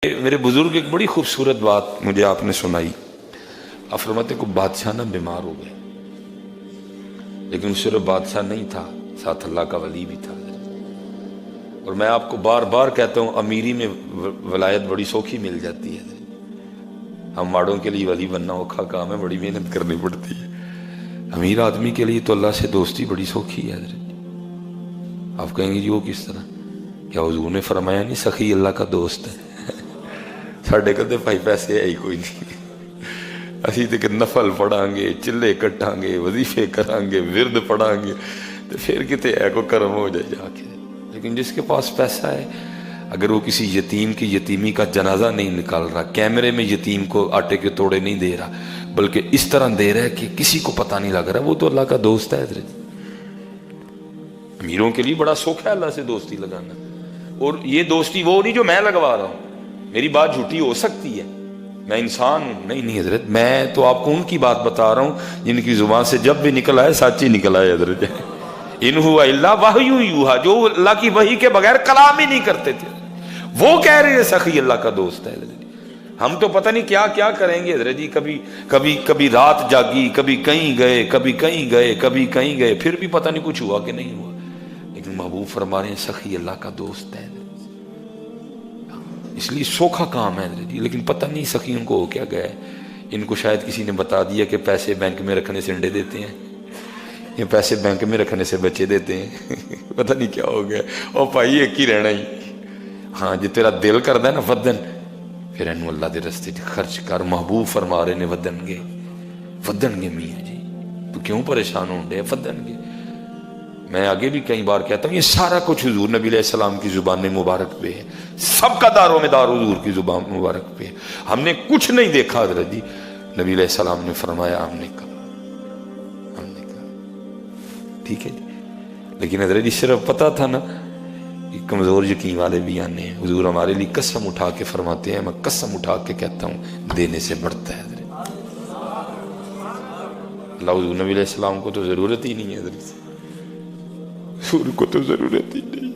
میرے بزرگ ایک بڑی خوبصورت بات مجھے آپ نے سنائی. آپ فرماتے کو بادشاہ نہ بیمار ہو گئے، لیکن صرف بادشاہ نہیں تھا، ساتھ اللہ کا ولی بھی تھا. اور میں آپ کو بار بار کہتا ہوں امیری میں ولایت بڑی سوکھی مل جاتی ہے. ہم ماڑوں کے لیے ولی بننا اوکھا کام ہے، بڑی محنت کرنی پڑتی ہے. امیر آدمی کے لیے تو اللہ سے دوستی بڑی سوکھی ہے. آپ کہیں گے جی وہ کس طرح؟ کیا حضور نے فرمایا نہیں سخی اللہ کا دوست ہے؟ ساڈے کدے بھائی پیسے ہے ہی کوئی نہیں، اسی تے کہ نفل پڑھاں گے، چلے کٹاں گے، وظیفے کراں گے، ورد پڑھاں گے، تو پھر کتے ہے کو کرم ہو جائے جا کے. لیکن جس کے پاس پیسہ ہے، اگر وہ کسی یتیم کی یتیمی کا جنازہ نہیں نکال رہا، کیمرے میں یتیم کو آٹے کے توڑے نہیں دے رہا، بلکہ اس طرح دے رہا ہے کہ کسی کو پتہ نہیں لگ رہا، وہ تو اللہ کا دوست ہے. امیروں کے لیے بڑا سوکھ ہے اللہ سے دوستی لگانا. اور یہ دوستی وہ نہیں جو میں لگوا رہا ہوں. میری بات جھوٹی ہو سکتی ہے، میں انسان ہوں. نہیں حضرت، میں تو آپ کو ان کی بات بتا رہا ہوں جن کی زبان سے جب بھی نکل آئے سچ ہی نکل آئے. حضرت ان ہوا الا وحی یوحی، جو اللہ کی وحی کے بغیر کلام ہی نہیں کرتے تھے، وہ کہہ رہے ہیں سخی اللہ کا دوست ہے. ہم تو پتہ نہیں کیا کیا کریں گے حضرت جی. کبھی رات جاگی، کبھی کہیں گئے، کبھی کہیں گئے، کبھی کہیں گئے، پھر بھی پتہ نہیں کچھ ہوا کہ نہیں ہوا. لیکن محبوب فرما رہے ہیں سخی اللہ کا دوست ہے. اس لیے سوکھا کام ہے جی. لیکن پتہ نہیں سخی ان کو ہو کیا گیا ہے. ان کو شاید کسی نے بتا دیا کہ پیسے بینک میں رکھنے سے انڈے دیتے ہیں، یا پیسے بینک میں رکھنے سے بچے دیتے ہیں. پتہ نہیں کیا ہو گیا. اور بھائی ایک ہی رہنا ہی. ہاں جی تیرا دل کردا ہے نا ودن، پھر انہوں اللہ دے رستے خرچ کر. محبوب فرما رہے نے ودن گے میاں جی، تو کیوں پریشان ہوں ڈے؟ ودن گے. میں آگے بھی کئی بار کہتا ہوں یہ سارا کچھ حضور نبی علیہ السلام کی زبان مبارک پہ ہے. سب کا دار و مدار حضور کی زبان مبارک پہ ہے. ہم نے کچھ نہیں دیکھا حضرت جی. نبی علیہ السلام نے فرمایا، ہم نے کہا ٹھیک ہے جی. لیکن حضرت جی صرف پتا تھا نا کہ کمزور یقین والے بھی آنے ہیں. حضور ہمارے لیے قسم اٹھا کے فرماتے ہیں، میں قسم اٹھا کے کہتا ہوں دینے سے بڑھتا ہے. حضرت اللہ حضور نبی علیہ السلام کو تو ضرورت ہی نہیں ہے. حضرت حضور کو تو ضرورت ہی نہیں.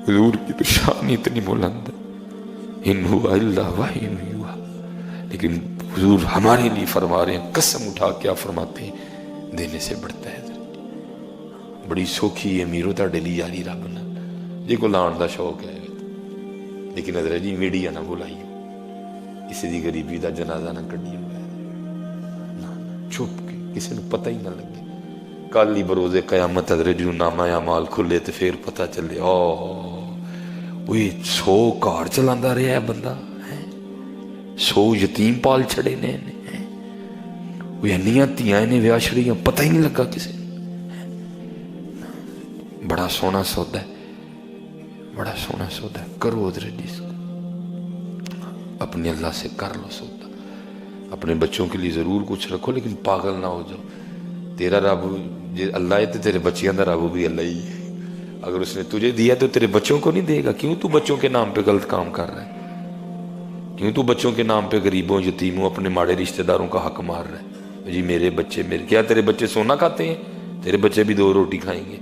حضور کی تو شان اتنی بلند ہے، ان ہوا الا وحی یوحی. لیکن حضور ہمارے لیے فرما رہے ہیں، قسم اٹھا کے آپ فرماتے ہیں دینے سے بڑھتا ہے. بڑی سوکھی امیروں تاڈے لیے یاری رب نہ جی کو لان دا شوق ہے. لیکن حضرت جی میڈیا نہ بلائیو، کسی دی غریبی دا جنازہ نہ کڈیو، چھپ کے کسی نے پتہ ہی نہ لگے. کل ہی بروز قیامت حضرت جی نامہ اعمال کھلے تو پھر پتہ چلے وہی 100 کار چلاندا رہا ہے بندہ، 100 یتیم پال چھڑے نے، وہ انیاں تیاں نے ویاہ چھڑیاں، پتہ ہی نہیں لگا کسی. بڑا سونا سودا ہے، بڑا سونا سودا ہے. کرو حضرت جی اس کو اپنے اللہ سے کر لو سودا. اپنے بچوں کے لیے ضرور کچھ رکھو، لیکن پاگل نہ ہو جاؤ. تیرا رب اللہ ہے تو تیرے بچیاں دا رب بھی اللہ ہی ہے. اگر اس نے تجھے دیا تو تیرے بچوں کو نہیں دے گا؟ کیوں تو بچوں کے نام پہ غلط کام کر رہا ہے؟ کیوں تو بچوں کے نام پہ غریبوں یتیموں اپنے ماڑے رشتہ داروں کا حق مار رہا ہے؟ جی میرے بچے میرے، کیا تیرے بچے سونا کھاتے ہیں؟ تیرے بچے بھی 2 روٹی کھائیں گے.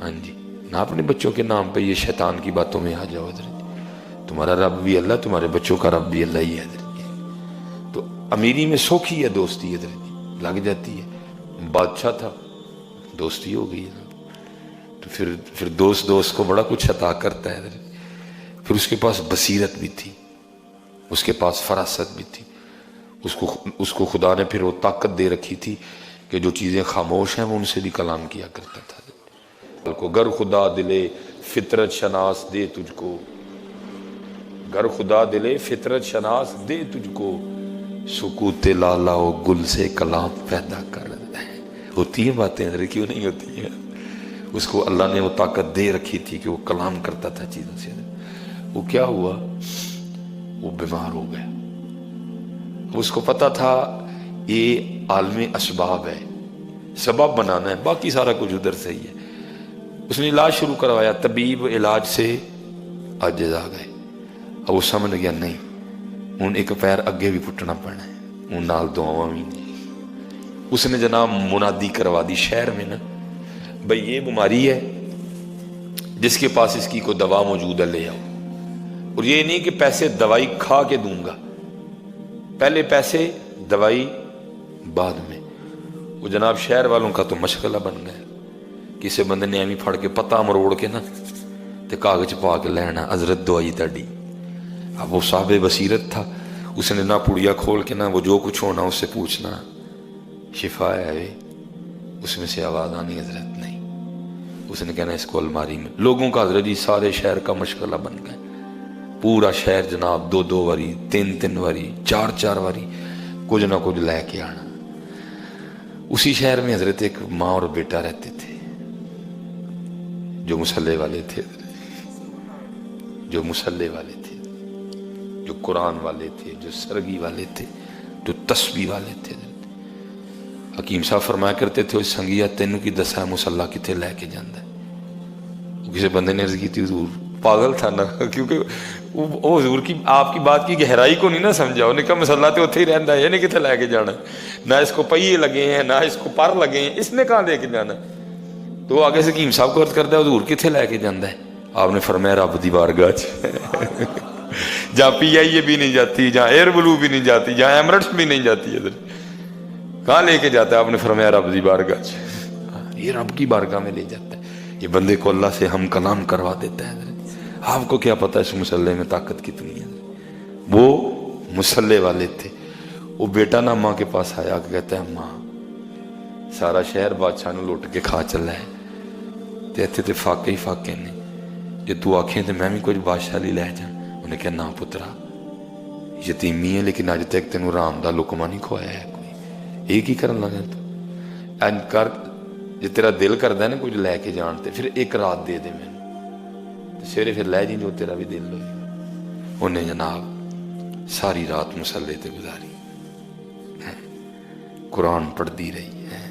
ہاں جی نہ اپنے بچوں کے نام پہ یہ شیطان کی باتوں میں آ جاؤ. حضرت تمہارا رب بھی اللہ، تمہارے بچوں کا رب بھی اللہ ہی ہے. حضرت تو امیری میں سوکھی ہے دوستی. حضرت لگ جاتی ہے. بادشاہ تھا، دوستی ہو گئی. تو پھر دوست کو بڑا کچھ عطا کرتا ہے. پھر اس کے پاس بصیرت بھی تھی، اس کے پاس فراست بھی تھی. اس کو خدا نے پھر وہ طاقت دے رکھی تھی کہ جو چیزیں خاموش ہیں وہ ان سے بھی کلام کیا کرتا تھا. گر خدا دلے فطرت شناس دے تجھ کو، گر خدا دلے فطرت شناس دے تجھ کو، سکوت لالا و گل سے کلام پیدا کر. ہوتی ہیں باتیں حضرت، کیوں نہیں ہوتی ہیں؟ اس کو اللہ نے وہ طاقت دے رکھی تھی کہ وہ کلام کرتا تھا چیزوں سے. وہ کیا ہوا؟ وہ بیمار ہو گیا. اس کو پتا تھا یہ عالم اسباب ہے، سبب بنانا ہے، باقی سارا کچھ ادھر سے ہی ہے. اس نے علاج شروع کروایا. طبیب علاج سے عاجز آ گئے. اب وہ سمجھ گیا نہیں ہوں ایک پیر اگے بھی پٹنا پڑنا ہے، ہوں نال دعاواں بھی نہیں. اس نے جناب منادی کروا دی شہر میں نا، بھئی یہ بیماری ہے، جس کے پاس اس کی کوئی دوا موجود ہے لے آؤ. اور یہ نہیں کہ پیسے دوائی کھا کے دوں گا، پہلے پیسے دوائی بعد میں۔ وہ جناب شہر والوں کا تو مشغلہ بن گیا، کسی بندے نے ایویں پھڑ کے پتا مروڑ کے نا تے کاغذ پا کے لینا حضرت دوائی تاڑی۔ اب وہ صاحب بصیرت تھا، اس نے نہ پڑیا کھول کے نا وہ جو کچھ ہونا اس سے پوچھنا شفا ہے، اس میں سے آواز آنی حضرت نہیں، اس نے کہنا اس کو الماری میں۔ لوگوں کا حضرت جی سارے شہر کا مشغلہ بن گیا، پورا شہر جناب 2 واری 3 واری 4 واری کچھ نہ کچھ لے کے آنا۔ اسی شہر میں حضرت ایک ماں اور بیٹا رہتے تھے جو مصلے والے تھے، جو مصلے والے تھے، جو قرآن والے تھے، جو سرگی والے تھے، جو تسبیح والے تھے۔ حکیم صاحب فرمایا کرتے تھے سنگیا تینوں کی دسا مصلہ کتے لے کے جاندہ ہے؟ کسی بندے نے عرض کی تھی حضور پاگل تھا نا، کیونکہ وہ حضور کی آپ کی بات کی گہرائی کو نہیں نہ سمجھا، انہوں نے کہا مسلح تو اتھے ہی رہندا ہے، یہ نہیں کتے لے کے جانا ہے، نہ اس کو پہیے لگے ہیں نہ اس کو پر لگے ہیں، اس نے کہاں لے کے جانا ہے؟ تو آگے سے حکیم صاحب کو عرض کرتا ہے حضور کتے لے کے جاندہ ہے؟ آپ نے فرمایا رب دی بارگاہ جہاں پی آئی اے بھی نہیں جاتی، جہاں ایئر بلو بھی نہیں جاتی، جہاں ایمرٹس بھی نہیں جاتی، ادھر کہاں لے کے جاتا ہے؟ آپ نے فرمایا رب دی بارگاہ، یہ رب کی بارگاہ میں لے جاتا ہے، یہ بندے کو اللہ سے ہم کلام کروا دیتا ہے۔ آپ کو کیا پتا اس مسلح میں طاقت کتنی ہے؟ وہ مسلح والے تھے۔ وہ بیٹا نہ ماں کے پاس آیا کہ کہتا ہے ماں سارا شہر بادشاہ نے لوٹ کے کھا چلا ہے، تے تے فاقے ہی فاقے نے، جے تو آنکھیں تے میں بھی کچھ بادشاہ لی لے جاؤں۔ انہیں کہا نا پترا یتیمی ہے لیکن آج تک تینوں رام دا لقمہ نہیں کھوایا ہے کوئی، ایک ہی کرن لگا تو این کر جے تیرا دل کردا ہے نا کچھ لے کے جانتے پھر ایک رات دے دے میں سویرے پھر لے جی جو تیرا بھی دل ہوئی۔ انہیں جناب ساری رات مسلح تے گزاری، قرآن پڑھ دی رہی ہے۔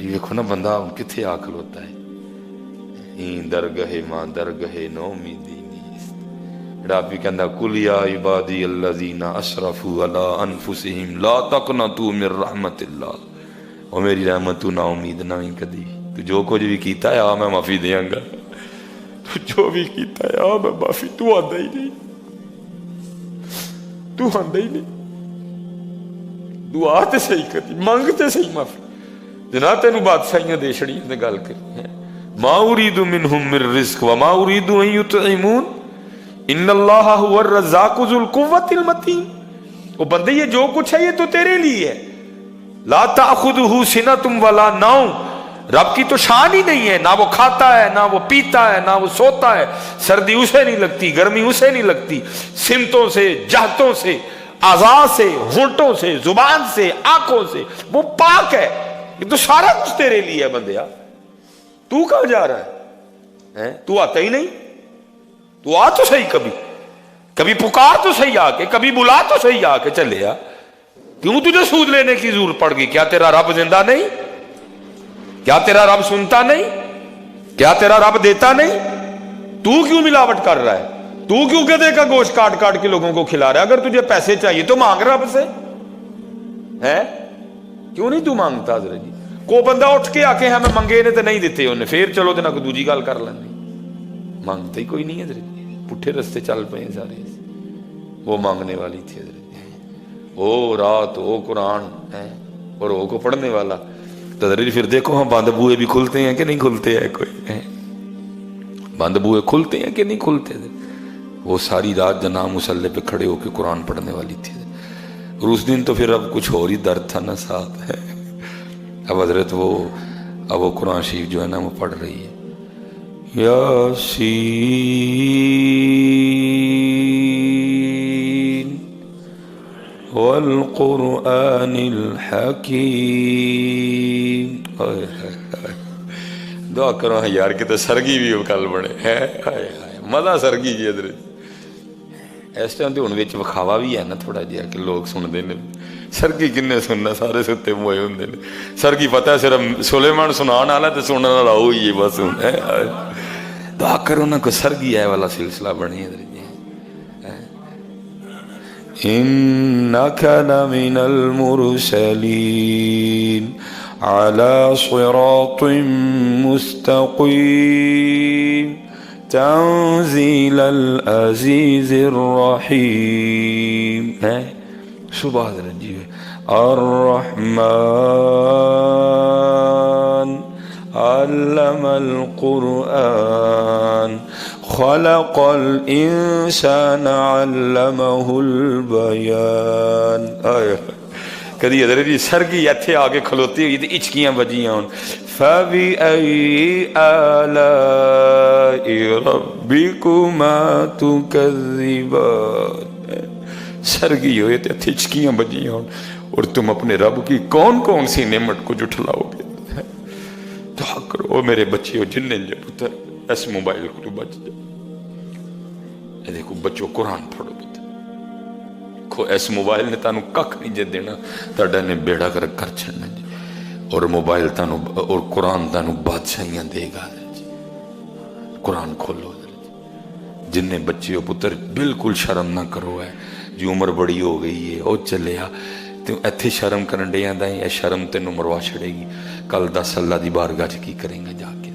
یہ دیکھو نا بندہ کتھے آ کھلوتا ہے، درگاہ ماں درگاہ نو امیدی نیست۔ رب بھی کہندا قل یا عبادی الذین اسرفوا علی انفسہم لا تقنطوا من رحمت اللہ، او میری رحمت تو نا امید نہ ہی کدی، تو جو کچھ بھی کیتا ہے میں معافی دیاں گا، تو جو بھی کیتا ہے میں معافی، تو آندا ہی نہیں، تو آندا ہی نہیں، دعا تے صحیح کرتی مانگتے صحیح معافی۔ جناب تینوں بادشاہیاں دے چھڑی نے گل کری ہے، ما اريد منهم من رزق وما اريد ان يطعمون ان اللہ هو الرزاق ذو القوة المتین۔ وہ بندے یہ جو کچھ ہے یہ تو تیرے لیے ہے، لا تأخذه سنة ولا نوم، رب کی تو شان ہی نہیں ہے، نہ وہ کھاتا ہے نہ وہ پیتا ہے نہ وہ سوتا ہے، سردی اسے نہیں لگتی گرمی اسے نہیں لگتی، سمتوں سے جہتوں سے اعضاء سے ہونٹوں سے زبان سے آنکھوں سے وہ پاک ہے، یہ تو سارا کچھ تیرے لیے ہے بندیا، تو کہاں جا رہا ہے؟ تو آتا ہی نہیں، تو آ تو صحیح، کبھی پکار تو صحیح آ کے، کبھی بلا تو صحیح آ کے چلے آ، کیوں تجھے سود لینے کی ضرورت پڑ گئی؟ کیا تیرا رب زندہ نہیں؟ کیا تیرا رب سنتا نہیں؟ کیا تیرا رب دیتا نہیں؟ تو کیوں ملاوٹ کر رہا ہے؟ تو کیوں گدھے کا گوشت کاٹ کاٹ کے لوگوں کو کھلا رہا ہے؟ اگر تجھے پیسے چاہیے تو مانگ رب سے ہے، کیوں نہیں تو مانگتا؟ حضرت جی کو بندہ اٹھ کے آ کے ہمیں منگے نے تو نہیں دیتے انہیں، پھر چلو تو نہ کوئی دوجی گل کر لیں، مانگتے ہی کوئی نہیں ہے حضرت جی، پٹھے رستے چل پے سارے۔ وہ مانگنے والی تھی حضرت جی، او رات او قرآن ہے اور او کو پڑھنے والا، تو حضرت جی پھر دیکھو ہم بند بوئے بھی کھلتے ہیں کہ نہیں کھلتے ہیں؟ کوئی بند بوئے کھلتے ہیں کہ نہیں کھلتے؟ وہ ساری رات جناب مسلح پہ کھڑے ہو کے قرآن پڑھنے والی تھی، اور اس دن تو پھر اب کچھ اور ہی درد تھا نا ساتھ ہے۔ اب حضرت اب وہ قرآن شریف جو ہے نا وہ پڑھ رہی ہے، یاسین والقرآن الحکیم۔ دعا کرو یار کہ تو سرگی بھی وہ کل بنے ہے، مزہ سرگی جی حضرت۔ اس ٹائم تو ہن وچ وکھاوا بھی ہے نا تھوڑا جہا کہ لوگ سنتے ہیں، سرگی کنے سننا، سارے ستے موئے ہوندے نے، سرگی پتہ ہے صرف سلیمان سنان والا تے سننے والا وہی ہے بس۔ دعا کرو نا کوئی سرگی ہے والا سلسلہ بنے حضرت جی۔ انک لمن المرسلین علی صراط مستقیم تنزیل العزیز الرحیم ہے صبح حضرت جی الرحمن علم القرآن خلق الانسان علمہ البیان. کدی حضرت جی سرگی ایتھے آگے کھلوتی ہوئی تے اچکیاں بجیاں ہون فَبِأَيِّ آلَاءِ رَبِّكُمَا تُكَذِّبَانِ. سرگی ہوئے تے اچکیاں بجیاں ہون اور تم اپنے رب کی کون کون سی نعمت کو جھٹلاؤ گے. دعا کرو او میرے بچیو جننے جے پتر اس موبائل کو بچ جائے. اے دیکھو بچو قرآن پڑھو پتر کو اس موبائل نے تانوں ککھ نہیں جے دینا تاڑا نے بیڑا کر چھڑنا جی. اور موبائل تانوں اور قرآن تانوں بادشاہیاں دے گا جی. قرآن کھولو جننے بچے ہو پتر بالکل شرم نہ کرو ہے جی عمر بڑی ہو گئی ہے او چلیا تو ایتھے شرم کرن دے آندا ہے شرم تینوں مروا چھڑے گی کل 10 اللہ دی بارگاہ چ کی کریں گے جا کے.